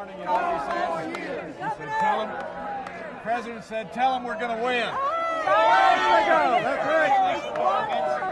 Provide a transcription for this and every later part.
morning, you know what he said? He said, the president said, tell him we're going to win. There you go. That's right.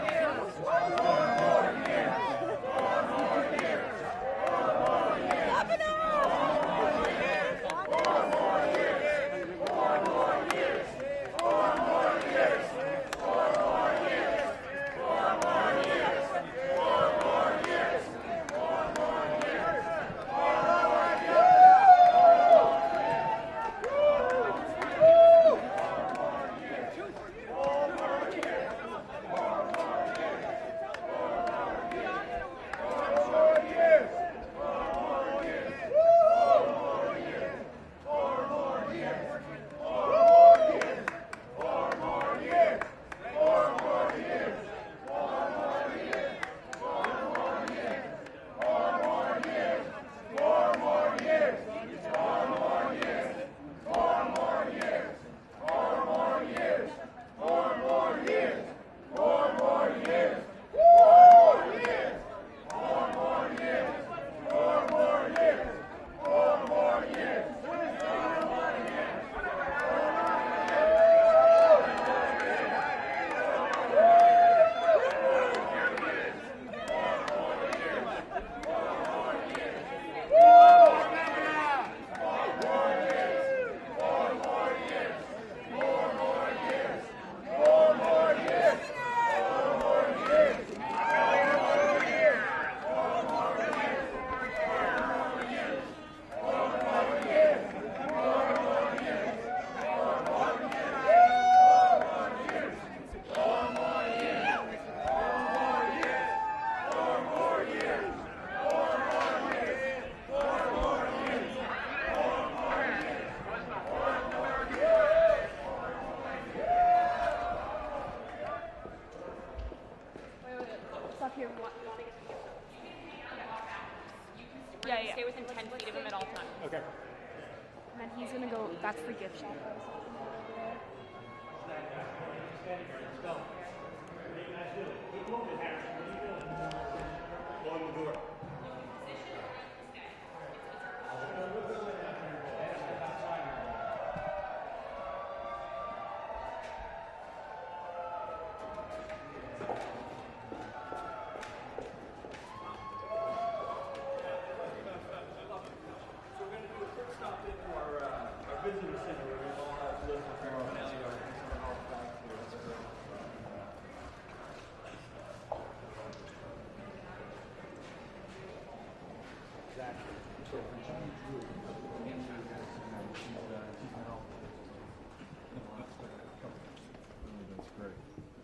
Yeah. Stay within 10 feet of him at all times. Okay. And then he's gonna go. That's the gift shop.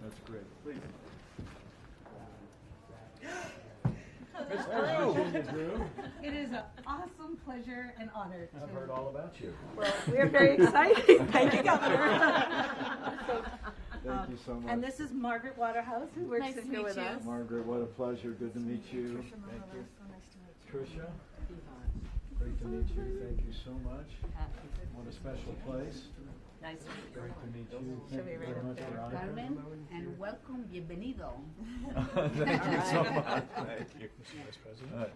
That's great. Please. It is an awesome pleasure and honor to. I've heard all about you. Well, we're very excited. Thank you, Governor. Thank you so much. And this is Margaret Waterhouse, who works Nice to in here meet with you. us. Margaret, what a pleasure. Good to meet you. Thank you. Tricia, great to meet you. Thank you so much. What a special place. Nice to meet you. Great to meet you. Should Thank we you read very it much, there? Veronica. Carmen, and welcome, bienvenido. Thank you so much. Thank you.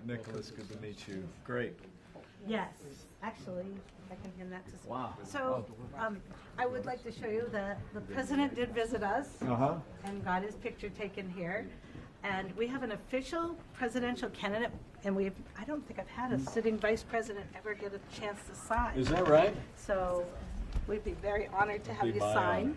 Nicholas, good to meet you. Great. Yes, actually, I can hand that to someone. Wow. So, I would like to show you that the president did visit us Uh-huh. and got his picture taken here. And we have an official presidential candidate, and I don't think I've had a sitting vice president ever get a chance to sign. Is that right? So we'd be very honored to have Be you my sign. honor.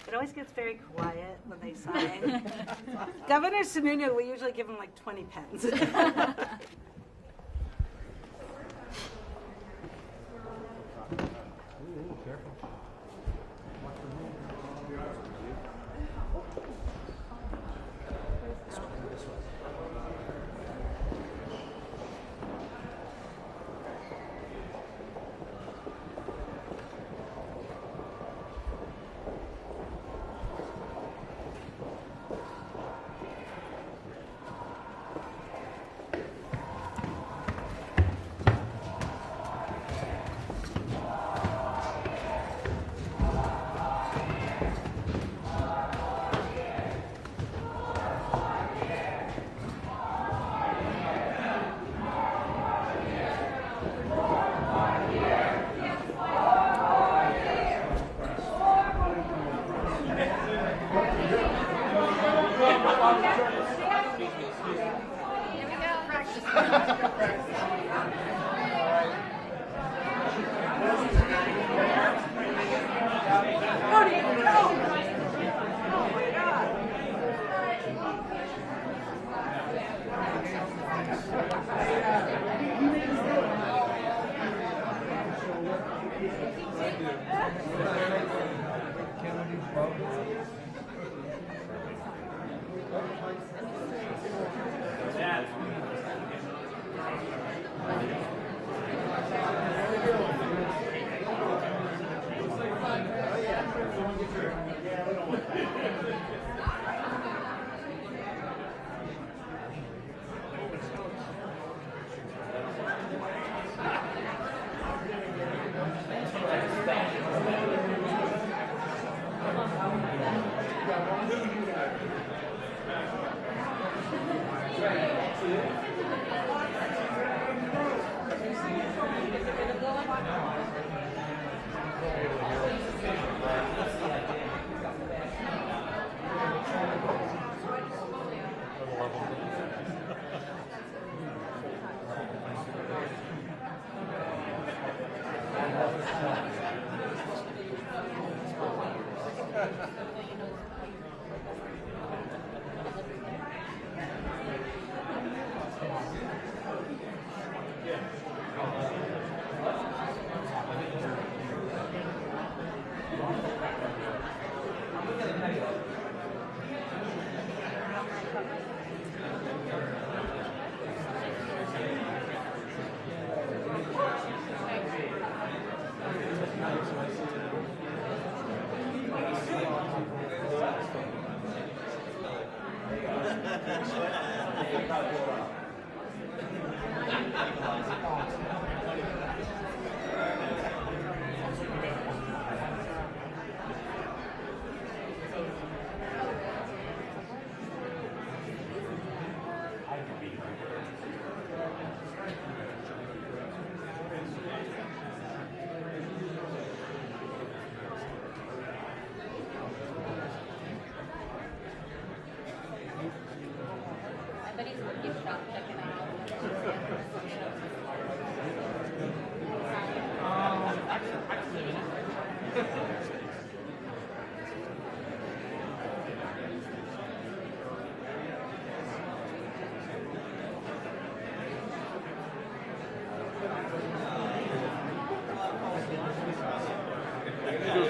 It always gets very quiet when they sign. Governor Sununu, we usually give him like 20 pens.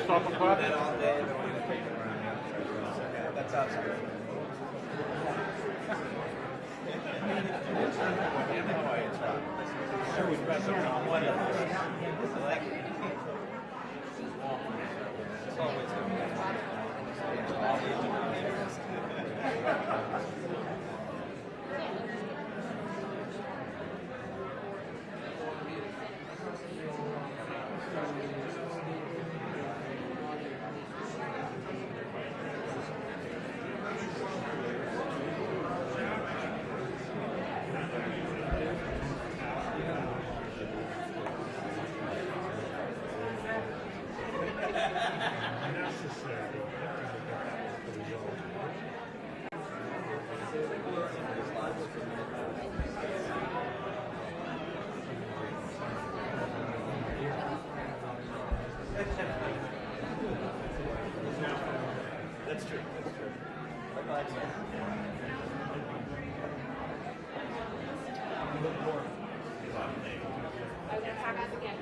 Suffolk Club? That's outside. Sure, we press over on one of those. It's always That's true. I'm glad so. I will talk us again.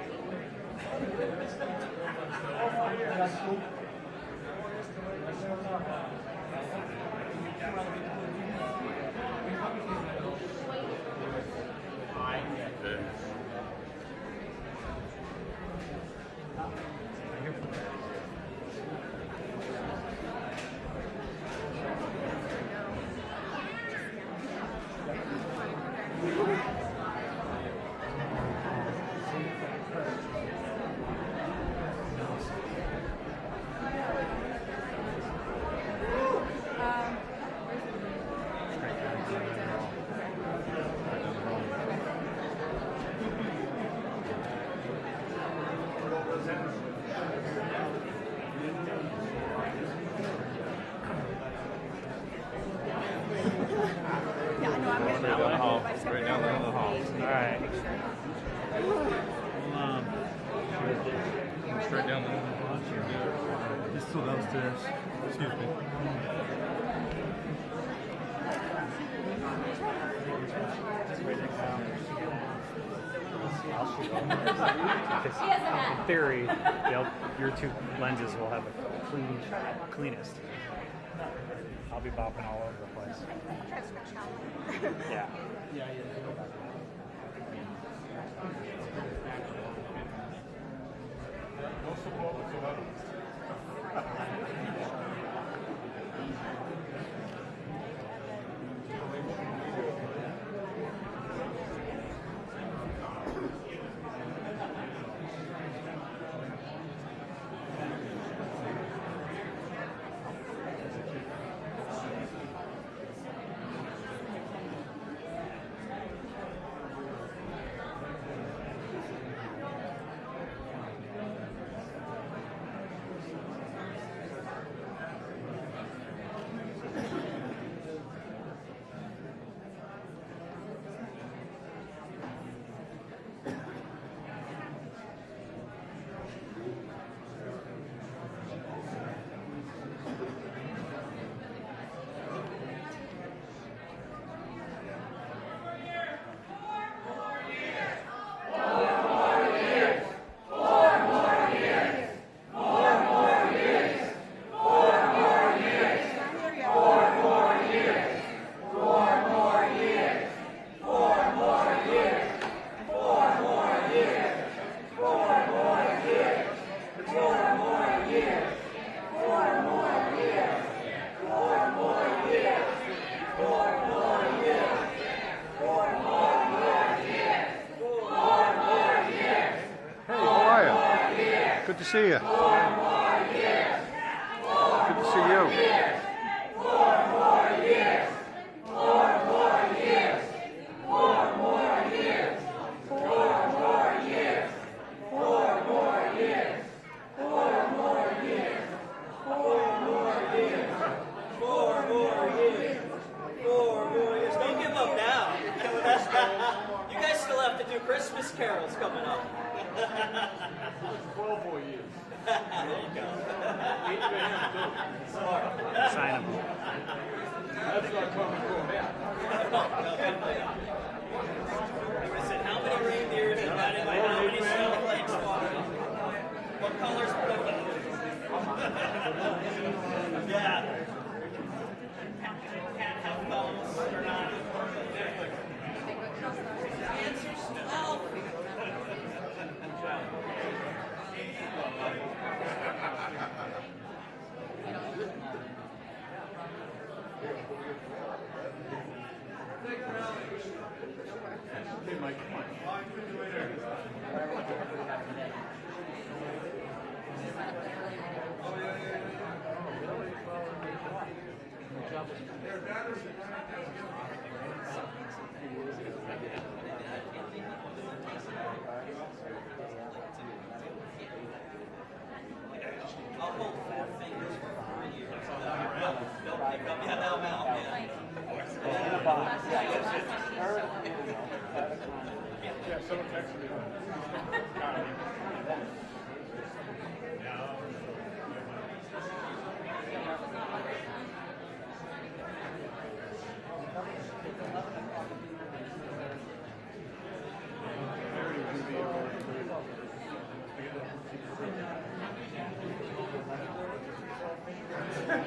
Right down the hall. All right. Straight down the hall. He's still downstairs. Excuse me. He has a hat. theory, your two lenses will have the cleanest. I'll be bopping all over the place. Yeah. No support whatsoever. Good to see you. 4 more years. Good to see you. 4 more years. 4 more years. 4 more years. 4 more years. 4 more years. 4 more years. 4 more years. 4 more years. 4 more years. Don't give up now. You guys still have to do Christmas carols coming up. 12 more years. There you go. Smart. Sign them. That's not coming for me. Listen, how many reindeers are riding by how many snowflakes walking? What color's purple? Yeah. Can't have thumbs or not. The answer's 12. Hey, Mike, come on. I'll hold 4 fingers for 4 years. They'll pick up. Yeah, they'll mount. Yeah, someone texted me.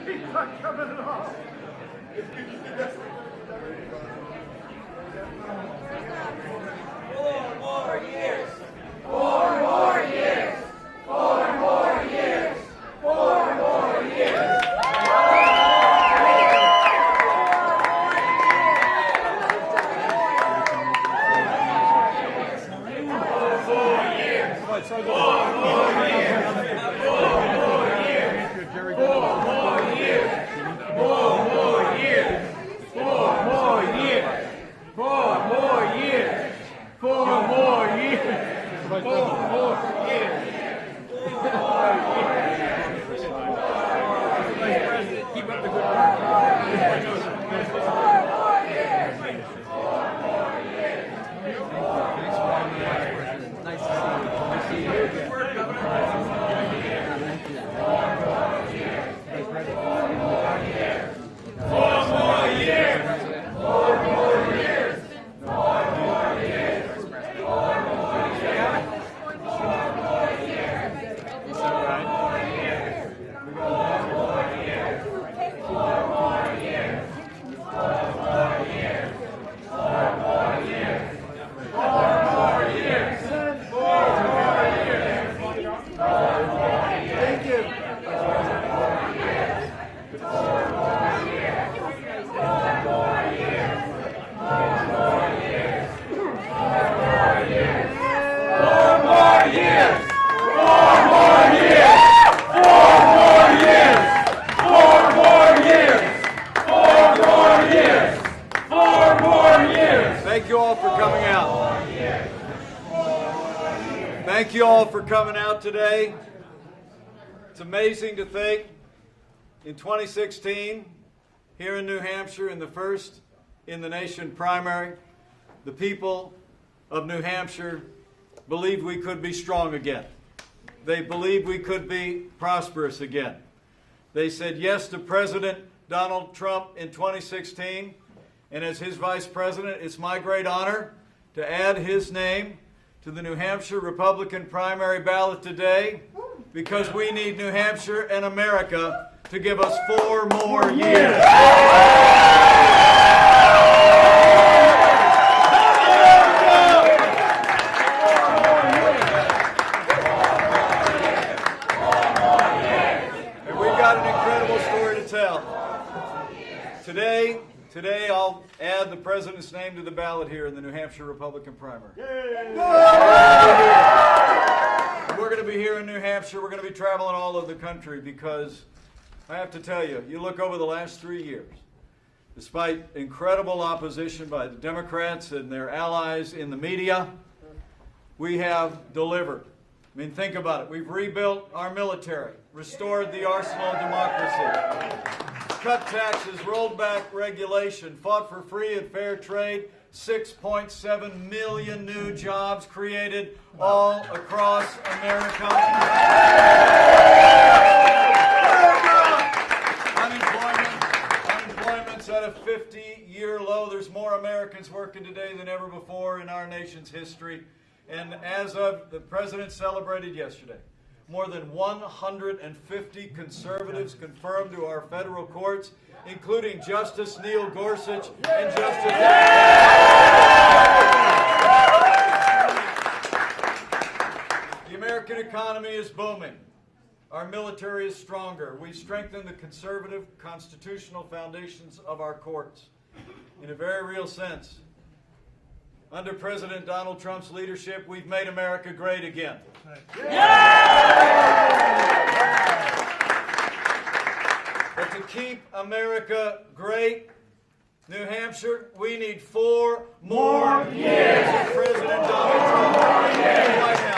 He's not coming at all. 4 more years. 4 more years. 4 more years. 4 more years. Keep up the good work. all for coming out today. It's amazing to think in 2016, here in New Hampshire, in the first in the nation primary, the people of New Hampshire believed we could be strong again. They believed we could be prosperous again. They said yes to President Donald Trump in 2016, and as his vice president, it's my great honor to add his name to the New Hampshire Republican primary ballot today, because we need New Hampshire and America to give us 4 more years. And we've got an incredible story to tell. Today I'll add the president's name to the ballot here in the New Hampshire Republican primary. We're going to be here in New Hampshire. We're going to be traveling all over the country, because I have to tell you, you look over the last 3 years, despite incredible opposition by the Democrats and their allies in the media, we have delivered. I mean, think about it. We've rebuilt our military, restored the arsenal of democracy, cut taxes, rolled back regulation, fought for free and fair trade, 6.7 million new jobs created all across America. Unemployment's at a 50-year low. There's more Americans working today than ever before in our nation's history. And as of the president celebrated yesterday, more than 150 conservatives confirmed to our federal courts, including Justice Neil Gorsuch and Justice... The American economy is booming. Our military is stronger. We've strengthened the conservative constitutional foundations of our courts. In a very real sense, under President Donald Trump's leadership, we've made America great again. But to keep America great, New Hampshire, we need 4 more years of President Donald Trump in the White House.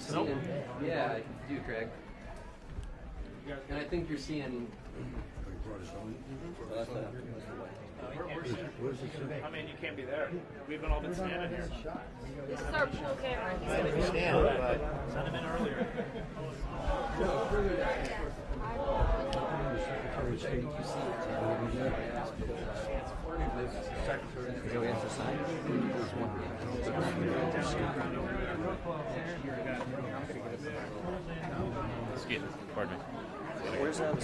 seeing, yeah, I do, Craig. And I think you're seeing. I mean, you can't be there. We've all been standing here. This is our pool camera. Send him in earlier. Excuse me. Pardon me. Where's Al.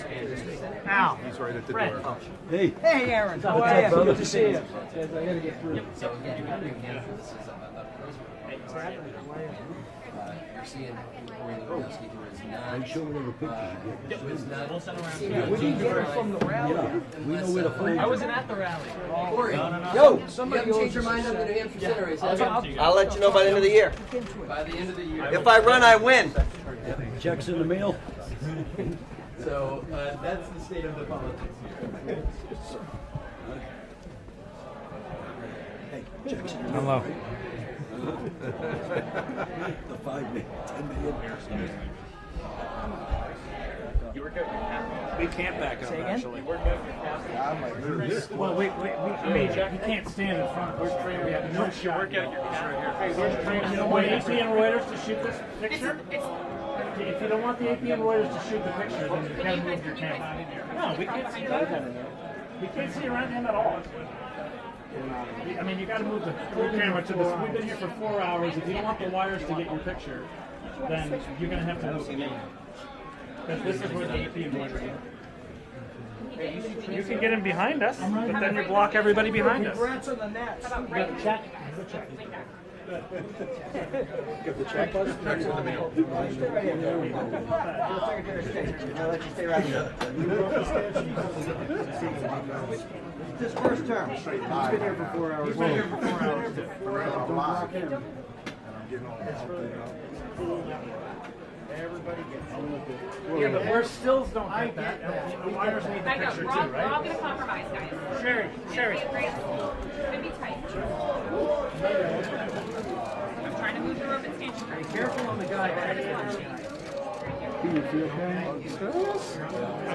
He's right at the Fred. door. Hey. Hey, Aaron. How are you? Good to see you. So again, this is you're seeing Maureen Lewandowski, who is not. I'm sure whatever pictures you get. Who is not. We didn't get it from the rally. Yeah, we know where to find it. I wasn't at the rally. Corey, Yo, you somebody haven't changed your owes us mind on the New Hampshire Senate race, have you? I'll let you know by the end of the year. By the end of the year. If I run, I win. checks in the mail. So that's the state of the politics here. Hey, checks in the mail. Hello. The 5 million, 10 million. We can't back up, actually. Well, we can't stand in front. Where's Trey? We have no shot. Work out your camera. Hey, where's Trey? You don't want AP and Reuters to shoot this picture? If you don't want the AP and Reuters to shoot the picture, then you can't move your camera. No, we can't see that. We can't see around him at all. I mean, you got to move the full camera to this. We've been here for 4 hours. If you don't want the wires to get your picture, then you're going to have to move again. Because this is where the AP and Reuters are. You can get him behind us, but then you block everybody behind us. Congrats on the Nats. How about You got right? the check? Like that. Get the check, buzz? Checks in the mail. Stay right here. Secretary of State. I'll let you stay right here. It's his first term. He's been here for 4 hours. He's been here for 4 hours. Don't block him. Yeah, but we're stills don't get that. The wires need the I know. picture We're all, too, we're all right? going to compromise, guys. Sherry, Sherry. It's going to be tight. I'm trying to move the rope and stand straight. Be careful on the guy back. I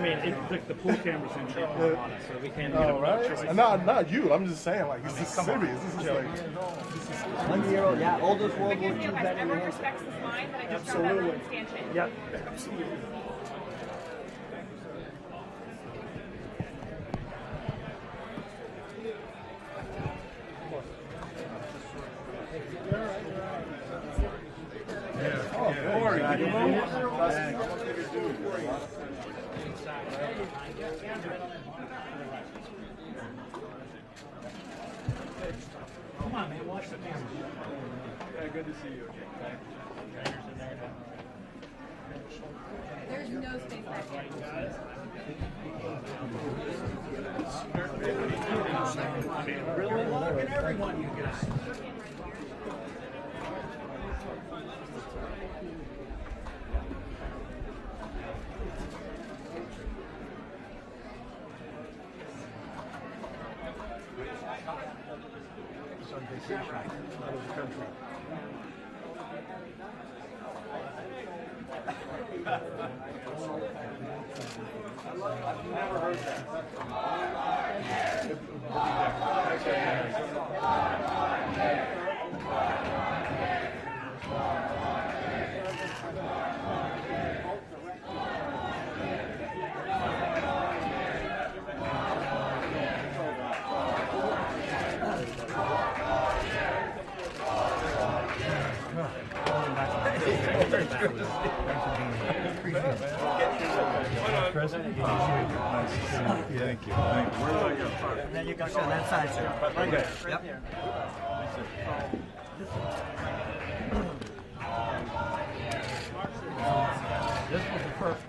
mean, the pool camera's in here on us, so we can't get Oh, him right? choice. Not you. I'm just saying, like, this is serious. This is like. 1 year old, yeah, oldest World War Forgive me II if vet in everyone New Hampshire. respects this line, but I just don't have everyone stand chin. Yep. Come on, man, watch the camera. Yeah, good to see you. There's no space back here. Really? Look at everyone, you guys. He's on vacation out of the country. President, nice to see you. Thank you. Thank you. Where do I go? And then you can show that side, sir. Right there. Yep. This was the first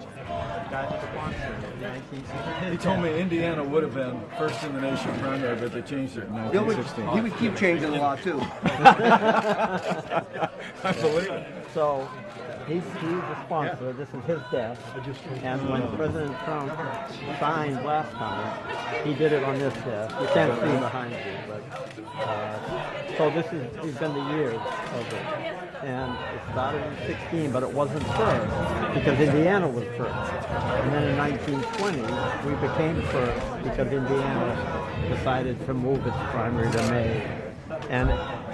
guy with the blonde shirt. He told me Indiana would have been first in the nation primary, but they changed it in 1916. He would keep changing the law too. I believe it. So, he's the sponsor. This is his desk. And when President Trump signed last time, he did it on this desk. You can't see behind you, but so these been the years of it. And it started in 16, but it wasn't first because Indiana was first. And then in 1920, we became first because Indiana decided to move its primary to May. And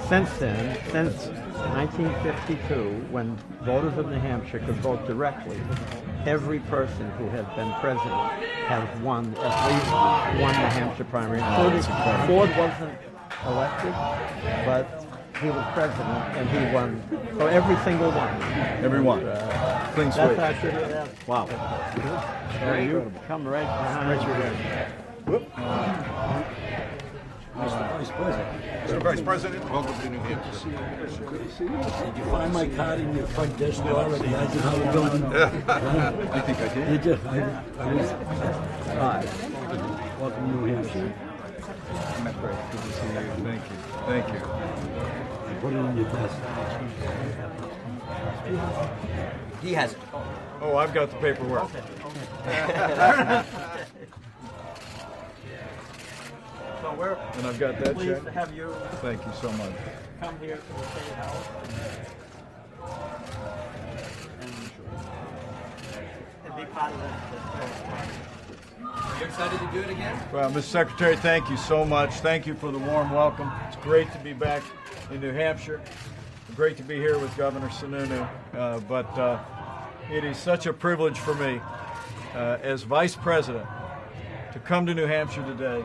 since then, since 1952, when voters of New Hampshire could vote directly, every person who has been president has won at least one New Hampshire primary. Ford wasn't elected, but he was president and he won. So every single one. Every one. Clean sweep. That's actually wow. So you come right behind. Mr. Vice President, welcome to New Hampshire. Did you find my card in your front desk already? I said, how you doing? I think I did. You did. I was. Hi. Welcome to New Hampshire. Great. Good to see you. Thank you. Thank you. Put it on your desk. He has it. Oh, I've got the paperwork. So we're And I've got that pleased check. to have you Thank you so much. come here to the State House and be part of this. Are you excited to do it again? Well, Mr. Secretary, thank you so much. Thank you for the warm welcome. It's great to be back in New Hampshire. Great to be here with Governor Sununu. But it is such a privilege for me as Vice President to come to New Hampshire today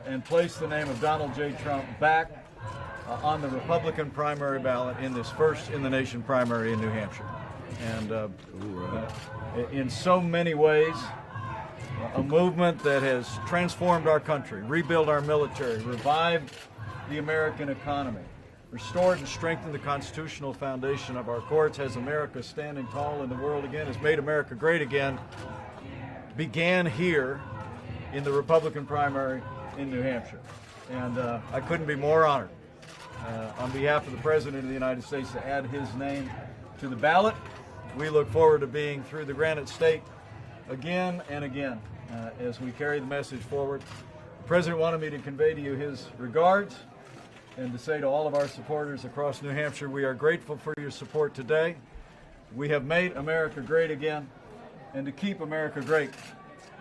and place the name of Donald J. Trump back on the Republican primary ballot in this first in the nation primary in New Hampshire. And in so many ways, a movement that has transformed our country, rebuilt our military, revived the American economy, restored and strengthened the constitutional foundation of our courts, has America standing tall in the world again, has made America great again, began here in the Republican primary in New Hampshire. And I couldn't be more honored on behalf of the President of the United States to add his name to the ballot. We look forward to being through the Granite State again and again as we carry the message forward. The President wanted me to convey to you his regards and to say to all of our supporters across New Hampshire, we are grateful for your support today. We have made America great again, and to keep America great,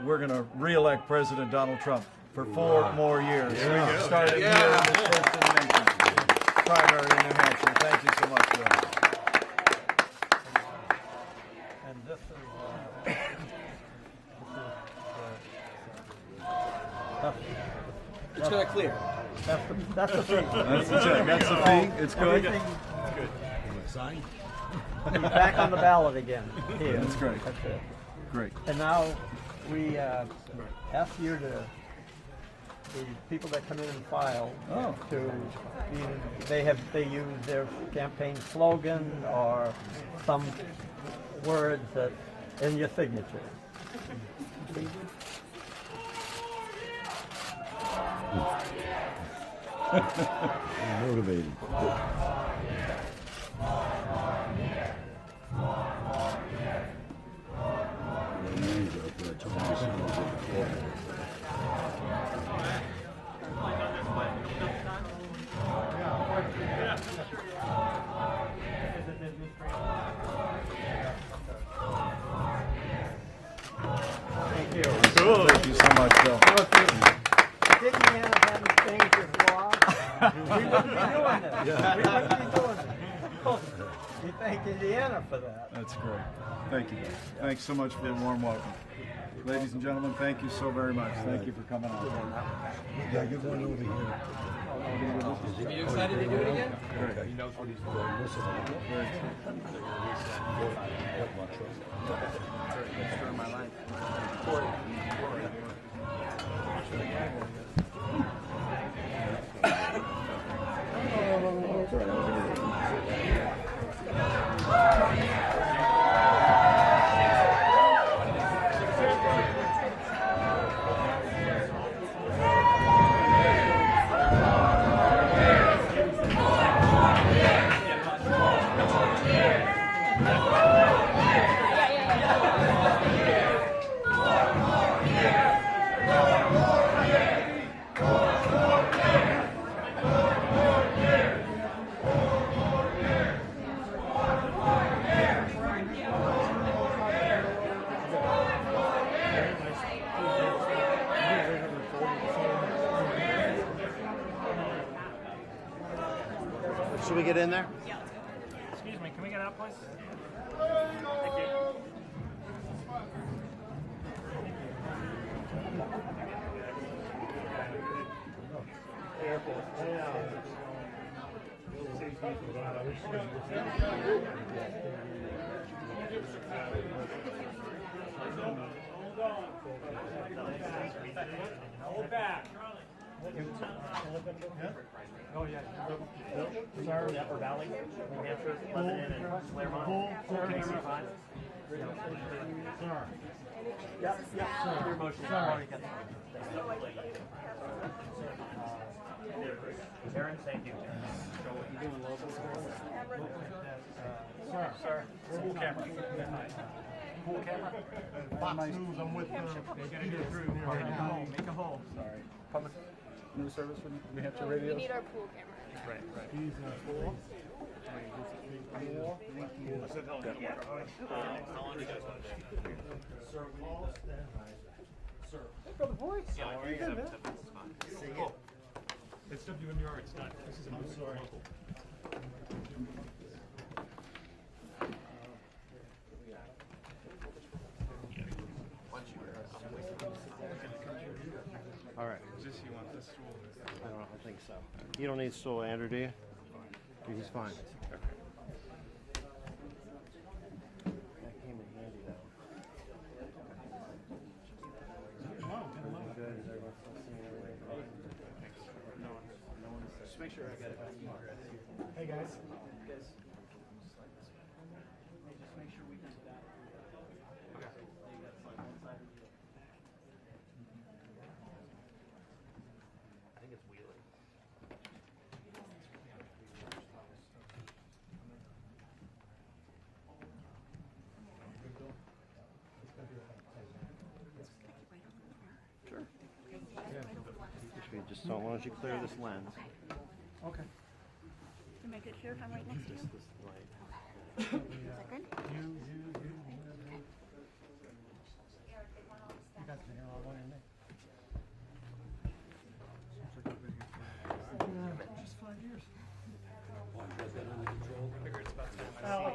we're going to re-elect President Donald Trump for 4 more years, starting here in the first in the nation primary in New Hampshire. Thank you so much, Bill. And this is It's going to clear. that's the fee. That's the check. That's the fee. It's good. Everything Sign? is back on the ballot again. Here. That's great. That's it. Great. And now we ask you to, the people that come in and file, to they use their campaign slogan or some words that in your signature. Motivated. Thank you. Cool. Thank you so much, Bill. If Indiana hadn't changed its law, we wouldn't be doing this. We wouldn't be doing this. We thank Indiana for that. That's great. Thank you. Thanks so much for the warm welcome. Ladies and gentlemen, thank you so very much. Thank you for coming on. Yeah, you're going over here. Are you excited to do it again? He knows what he's doing. Listen. My life. Should we get in there? Yeah, let's go. Excuse me, can we get out, please? Thank you. Hold back. Oh yeah. Sir, Upper Valley, New Hampshire, Lebanon, and Claremont. KC5. Sir. Yep, sir. Your motion. Sir. Aaron, thank you. Sir. Pool camera. Pool camera. Fox News, I'm with them. They gotta get through. Make a hole. Sorry. Public news service from New Hampshire Radio. We need our pool camera. Right. He's four. How long do you guys want to do? Sir, call stand by. Sir. Brother boy. Yeah, 7 minutes is fine. Cool. It's WMUR, it's not, this is a local. All right. Is this, you want this stool? I think so. You don't need stool, Andrew, do you? He's fine. That came in handy, though. Good. Is everyone still seeing everything? Just make sure I got it. Hey guys. Just make sure we do that. I think it's Wheeler. Sure. Just don't, why don't you clear this lens? Okay. To make it sure if I'm right next to you. This light. Is that good? You guys can hear all one in there. Just 5 years. Are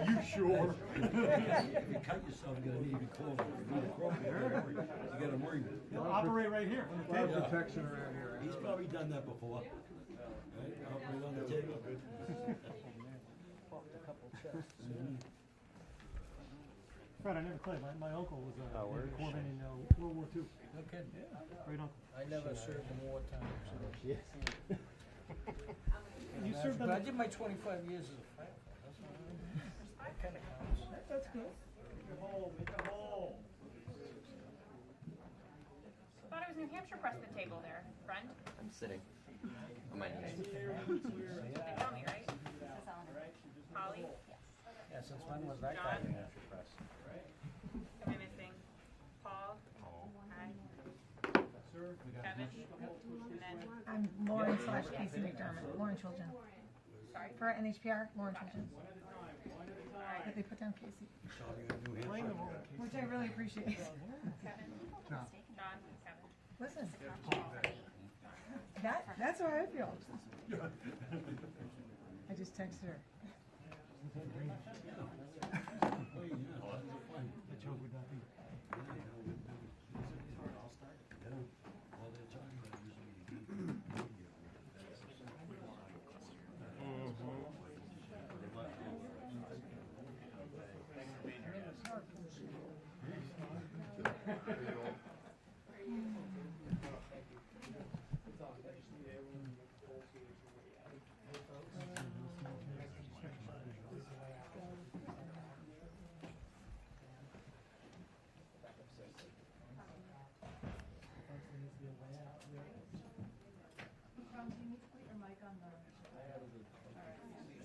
you sure? If you cut yourself, you're gonna need to close it. You need a crop there. You gotta worry. Operate right here. On the table. Protection around here. He's probably done that before. Right? Operate on the table. Fred, I never played. My uncle was a corpsman in World War II. No kidding. Yeah, great uncle. I never served in wartime. Yes. You served But I on did my 25 years as a firefighter. That's what that kind of counts. That's good. Make a hole, make a hole. Thought it was New Hampshire press the table there, friend. I'm sitting on my knees. They tell me, right? Holly? Yeah, since when was that John? New Hampshire press? Am I missing? Paul? Hi. Kevin? And then, I'm Lauren / Casey McDermott, Lauren Children. sorry? For NHPR, Lauren Children. But they put down Casey, which I really appreciate. Kevin? John. John? Kevin? Listen, that's how I feel. I just texted her. The joke would not be.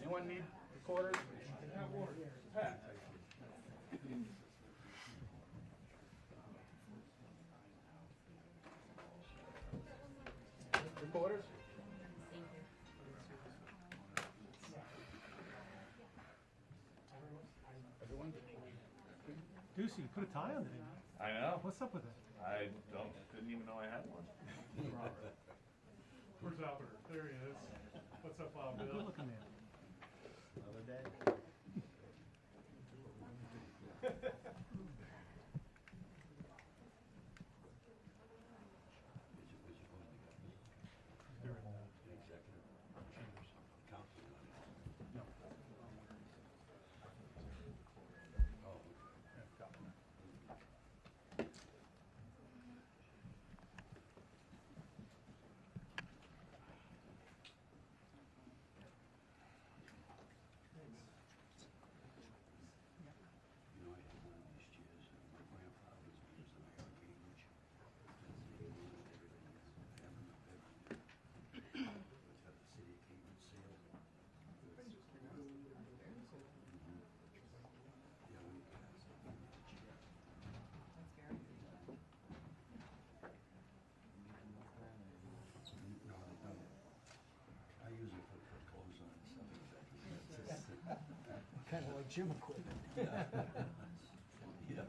Anyone need recorders? Recorders? Everyone? Ducey, you put a tie on it. I know. What's up with it? I didn't even know I had one. Where's Albert? There he is. What's up, Bob? Good looking man. Another day. They're in the executive chambers. Council. No. Oh, Yeah, document. you know, I had one of these chairs, and my grandfather was using the American Cambridge. It's got the city of Cambridge seal. Yeah, we passed it. No, they don't. I use it for clothes on and stuff like that. Kind of like gym equipment. Yeah. Yeah.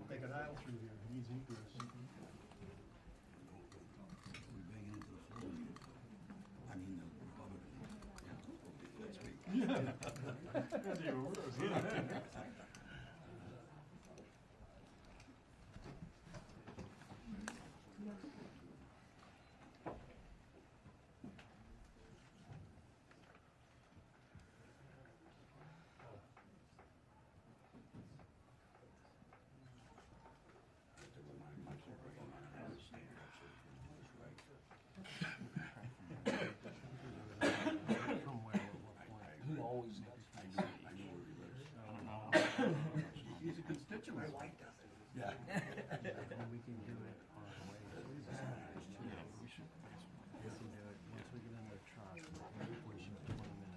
They got aisle through here. He needs egress. We bang it into the floor. I mean, the rubber. Yeah, that's me. Yeah. As you were, yeah. To remind myself, I understand that so he can do this right. From where, at what point? Who always does? I knew where he lives. He's a constituent. My wife does it. Yeah. And we can do it on the way. We should do it once we get in the truck. We should 20 minutes.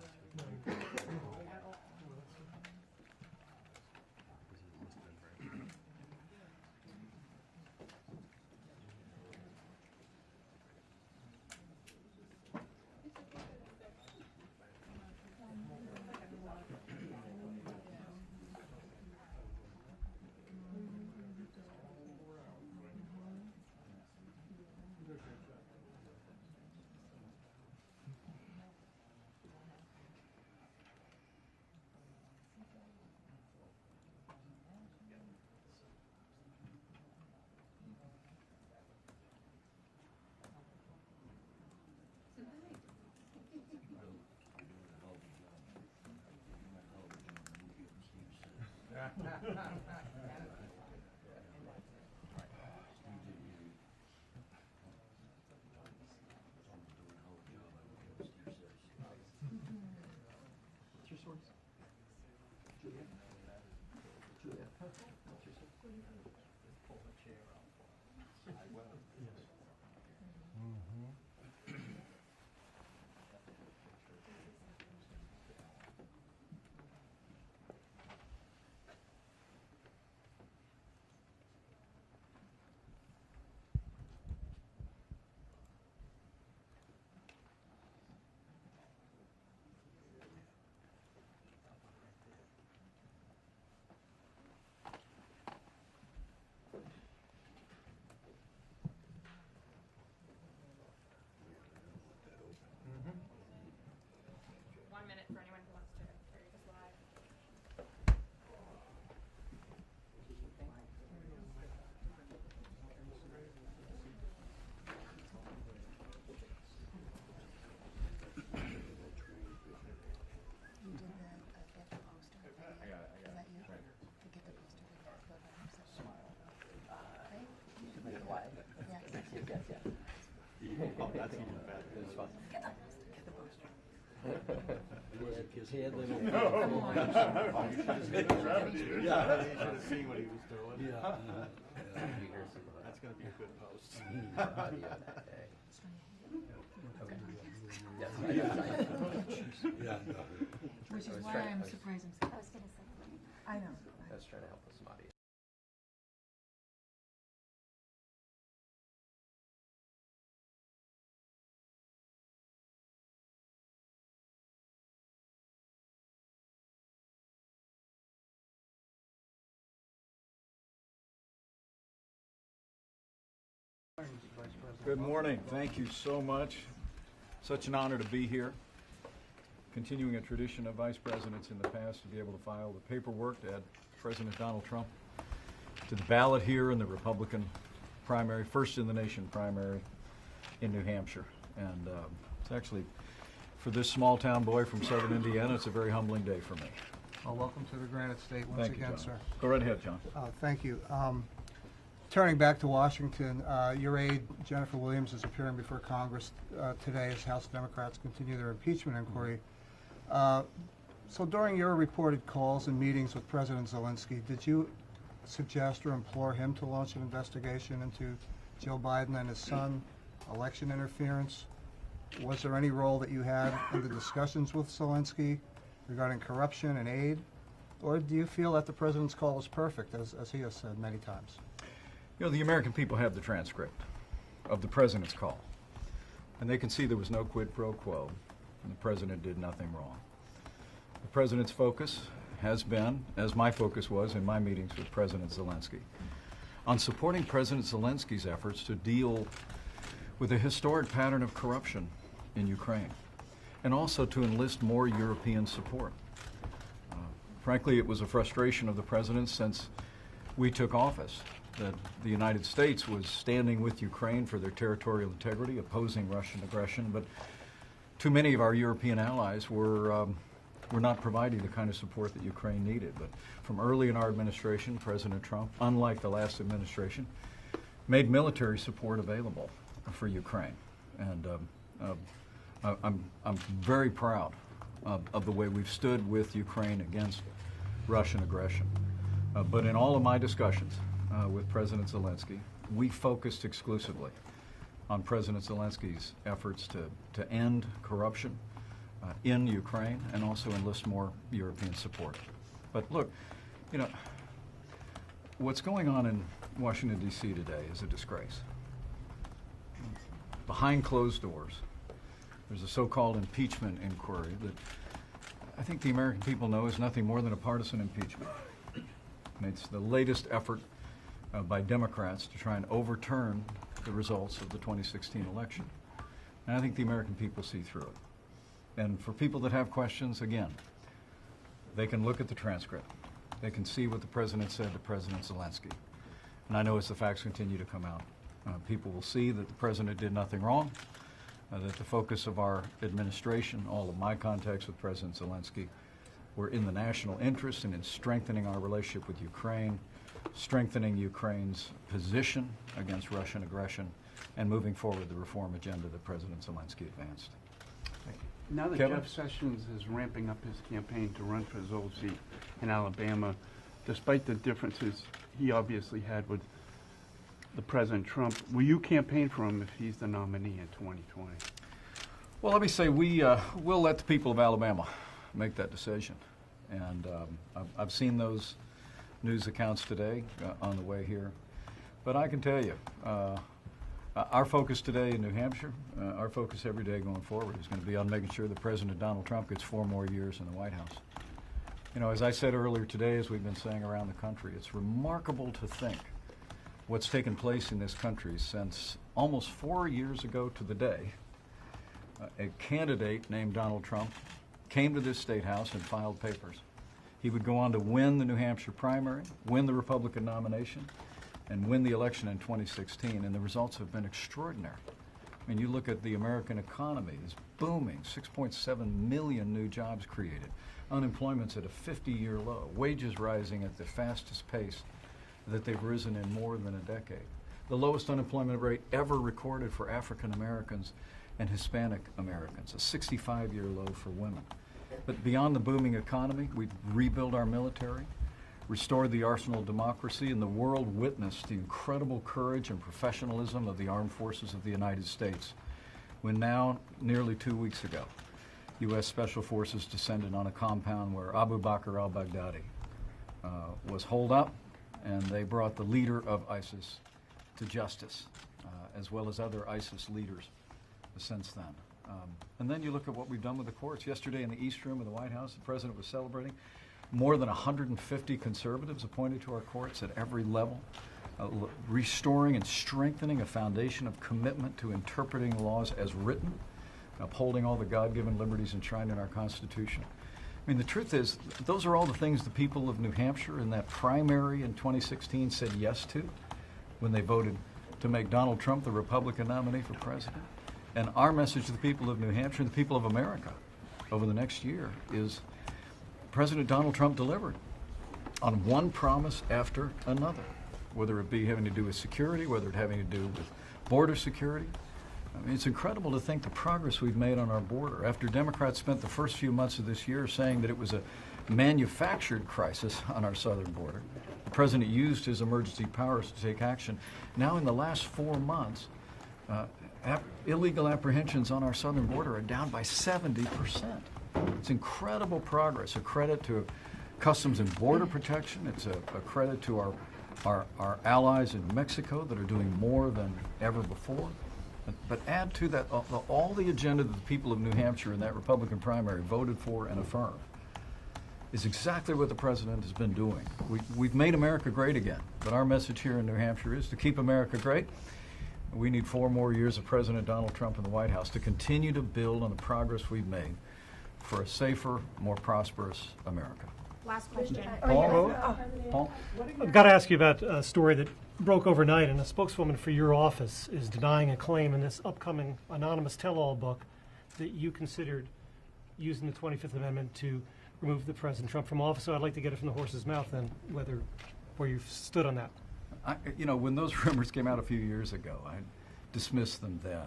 What's your source? Julia. Julia. What's your source? Pull the chair out. I will. Yes. Oh, that's even better. It was fun. Get the poster. He had little. No. You should have seen yeah, you should have seen what he was doing. Yeah. That's going to be a good post. Yeah. Which is I was why trying- I'm I was- surprised I'm. I was gonna say. I know. I was trying to help with some audience. Good morning. Thank you so much. Such an honor to be here. Continuing a tradition of vice presidents in the past to be able to file the paperwork to add President Donald Trump to the ballot here in the Republican primary, first in the nation primary in New Hampshire. And it's actually, for this small town boy from southern Indiana, it's a very humbling day for me. Well, welcome to the Granite State once Thank you, again, John. sir. Go right ahead, John. Thank you. Turning back to Washington, your aide, Jennifer Williams, is appearing before Congress today as House Democrats continue their impeachment inquiry. So during your reported calls and meetings with President Zelensky, did you suggest or implore him to launch an investigation into Joe Biden and his son, election interference? Was there any role that you had in the discussions with Zelensky regarding corruption and aid? Or do you feel that the president's call was perfect, as he has said many times? You know, the American people have the transcript of the president's call, and they can see there was no quid pro quo, and the president did nothing wrong. The president's focus has been, as my focus was in my meetings with President Zelensky, on supporting President Zelensky's efforts to deal with a historic pattern of corruption in Ukraine, and also to enlist more European support. Frankly, it was a frustration of the president since we took office that the United States was standing with Ukraine for their territorial integrity, opposing Russian aggression, but too many of our European allies were not providing the kind of support that Ukraine needed. But from early in our administration, President Trump, unlike the last administration, made military support available for Ukraine. And I'm very proud of the way we've stood with Ukraine against Russian aggression. But in all of my discussions with President Zelensky, we focused exclusively on President Zelensky's efforts to end corruption in Ukraine and also enlist more European support. But look, you know, what's going on in Washington, D.C. today is a disgrace. Behind closed doors, there's a so-called impeachment inquiry that I think the American people know is nothing more than a partisan impeachment. And it's the latest effort by Democrats to try and overturn the results of the 2016 election. And I think the American people see through it. And for people that have questions, again, they can look at the transcript. They can see what the president said to President Zelensky. And I know as the facts continue to come out, people will see that the president did nothing wrong, that the focus of our administration, all of my contacts with President Zelensky, were in the national interest and in strengthening our relationship with Ukraine, strengthening Ukraine's position against Russian aggression, and moving forward the reform agenda that President Zelensky advanced. Thank you. Now that Kevin? Jeff Sessions is ramping up his campaign to run for his old seat in Alabama, despite the differences he obviously had with the President Trump, will you campaign for him if he's the nominee in 2020? Well, let me say we'll let the people of Alabama make that decision. And I've seen those news accounts today on the way here. But I can tell you, our focus today in New Hampshire, our focus every day going forward is going to be on making sure that President Donald Trump gets 4 more years in the White House. You know, as I said earlier today, as we've been saying around the country, it's remarkable to think what's taken place in this country since almost 4 years ago to the day, a candidate named Donald Trump came to this state house and filed papers. He would go on to win the New Hampshire primary, win the Republican nomination, and win the election in 2016, and the results have been extraordinary. I mean, you look at the American economy, it's booming, 6.7 million new jobs created. Unemployment's at a 50-year low, wages rising at the fastest pace that they've risen in more than a decade. The lowest unemployment rate ever recorded for African Americans and Hispanic Americans, a 65-year low for women. But beyond the booming economy, we've rebuilt our military, restored the arsenal of democracy, and the world witnessed the incredible courage and professionalism of the armed forces of the United States, when now, nearly 2 weeks ago, U.S. Special Forces descended on a compound where Abu Bakr al-Baghdadi was holed up, and they brought the leader of ISIS to justice, as well as other ISIS leaders since then. And then you look at what we've done with the courts. Yesterday in the East Room of the White House, the President was celebrating more than 150 conservatives appointed to our courts at every level, restoring and strengthening a foundation of commitment to interpreting laws as written, upholding all the God-given liberties enshrined in our Constitution. I mean, the truth is, those are all the things the people of New Hampshire in that primary in 2016 said yes to when they voted to make Donald Trump the Republican nominee for president. And our message to the people of New Hampshire and the people of America over the next year is President Donald Trump delivered on one promise after another, whether it be having to do with security, whether it having to do with border security. I mean, it's incredible to think the progress we've made on our border. After Democrats spent the first few months of this year saying that it was a manufactured crisis on our southern border, the president used his emergency powers to take action. Now in the last 4 months, illegal apprehensions on our southern border are down by 70%. It's incredible progress, a credit to Customs and Border Protection. It's a credit to our allies in Mexico that are doing more than ever before. But add to that all the agenda that the people of New Hampshire in that Republican primary voted for and affirmed is exactly what the president has been doing. We've made America great again, but our message here in New Hampshire is to keep America great. We need 4 more years of President Donald Trump in the White House to continue to build on the progress we've made for a safer, more prosperous America. Last question. Paul? I've got to ask you about a story that broke overnight, and a spokeswoman for your office is denying a claim in this upcoming anonymous tell-all book that you considered using the 25th Amendment to remove the President Trump from office. So I'd like to get it from the horse's mouth then, where you've stood on that. When those rumors came out a few years ago, I dismissed them then.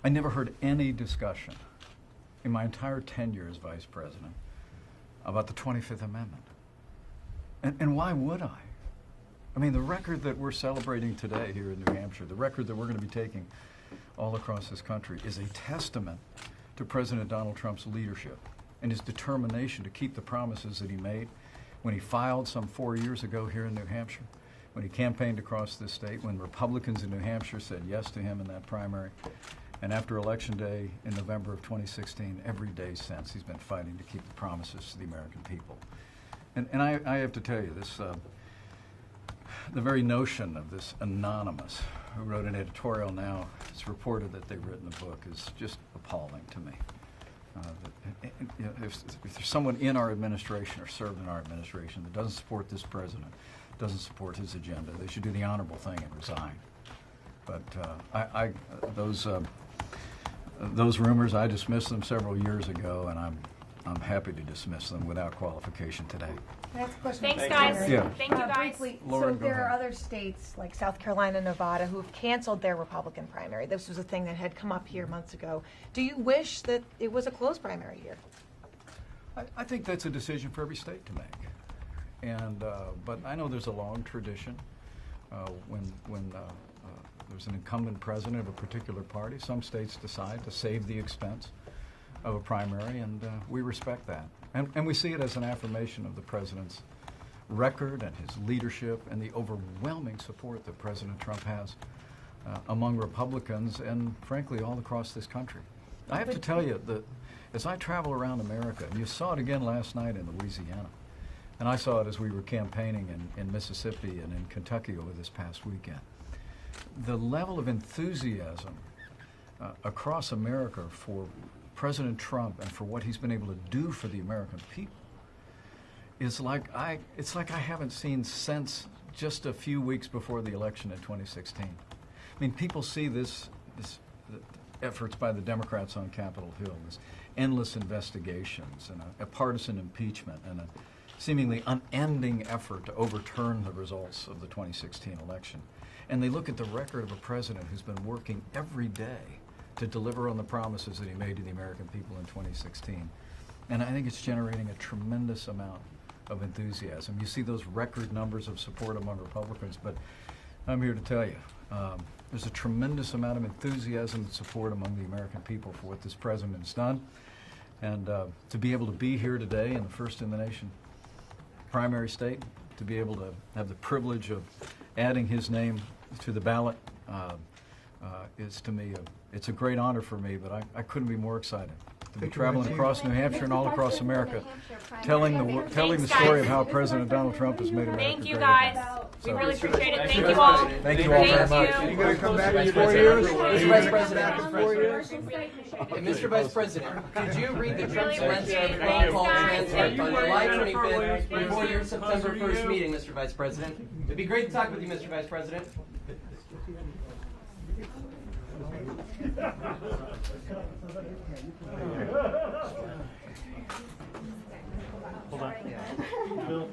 I never heard any discussion in my entire tenure as vice president about the 25th Amendment. And why would I? I mean, the record that we're celebrating today here in New Hampshire, the record that we're going to be taking all across this country, is a testament to President Donald Trump's leadership and his determination to keep the promises that he made when he filed some 4 years ago here in New Hampshire, when he campaigned across this state, when Republicans in New Hampshire said yes to him in that primary, and after Election Day in November of 2016, every day since, he's been fighting to keep the promises to the American people. And I have to tell you, the very notion of this anonymous, who wrote an editorial now, it's reported that they've written a book, is just appalling to me. If there's someone in our administration or served in our administration that doesn't support this president, doesn't support his agenda, they should do the honorable thing and resign. But those rumors, I dismissed them several years ago, and I'm happy to dismiss them without qualification today. Can I ask a question? Thanks, guys. Yeah. Thank you, guys. Briefly, Lauren, so go there are ahead. other states like South Carolina, Nevada, who've canceled their Republican primary. This was a thing that had come up here months ago. Do you wish that it was a closed primary year? I think that's a decision for every state to make. But I know there's a long tradition when there's an incumbent president of a particular party. Some states decide to save the expense of a primary, and we respect that. And we see it as an affirmation of the president's record and his leadership and the overwhelming support that President Trump has among Republicans and, frankly, all across this country. I have to tell you that as I travel around America, and you saw it again last night in Louisiana, and I saw it as we were campaigning in Mississippi and in Kentucky over this past weekend, the level of enthusiasm across America for President Trump and for what he's been able to do for the American people is it's like I haven't seen since just a few weeks before the election in 2016. I mean, people see this efforts by the Democrats on Capitol Hill, this endless investigations and a partisan impeachment and a seemingly unending effort to overturn the results of the 2016 election. And they look at the record of a president who's been working every day to deliver on the promises that he made to the American people in 2016. And I think it's generating a tremendous amount of enthusiasm. You see those record numbers of support among Republicans, but I'm here to tell you, there's a tremendous amount of enthusiasm and support among the American people for what this president has done. And to be able to be here today in the first in the nation primary state, to be able to have the privilege of adding his name to the ballot is, to me, it's a great honor for me, but I couldn't be more excited to be traveling across New Hampshire and all across America, telling the story of how President Donald Trump has made America Thank you, great guys. again. We So- really appreciate it. Thank you all. Thank you all very much. You gonna come back in 4 years? Mr. Vice President. Hey, Mr. Vice President, could you read the Trump Zelensky phone call transcript on July 25th before your September 1st meeting, Mr. Vice President? It'd be great to talk with you, Mr. Vice President. Hold on. Bill,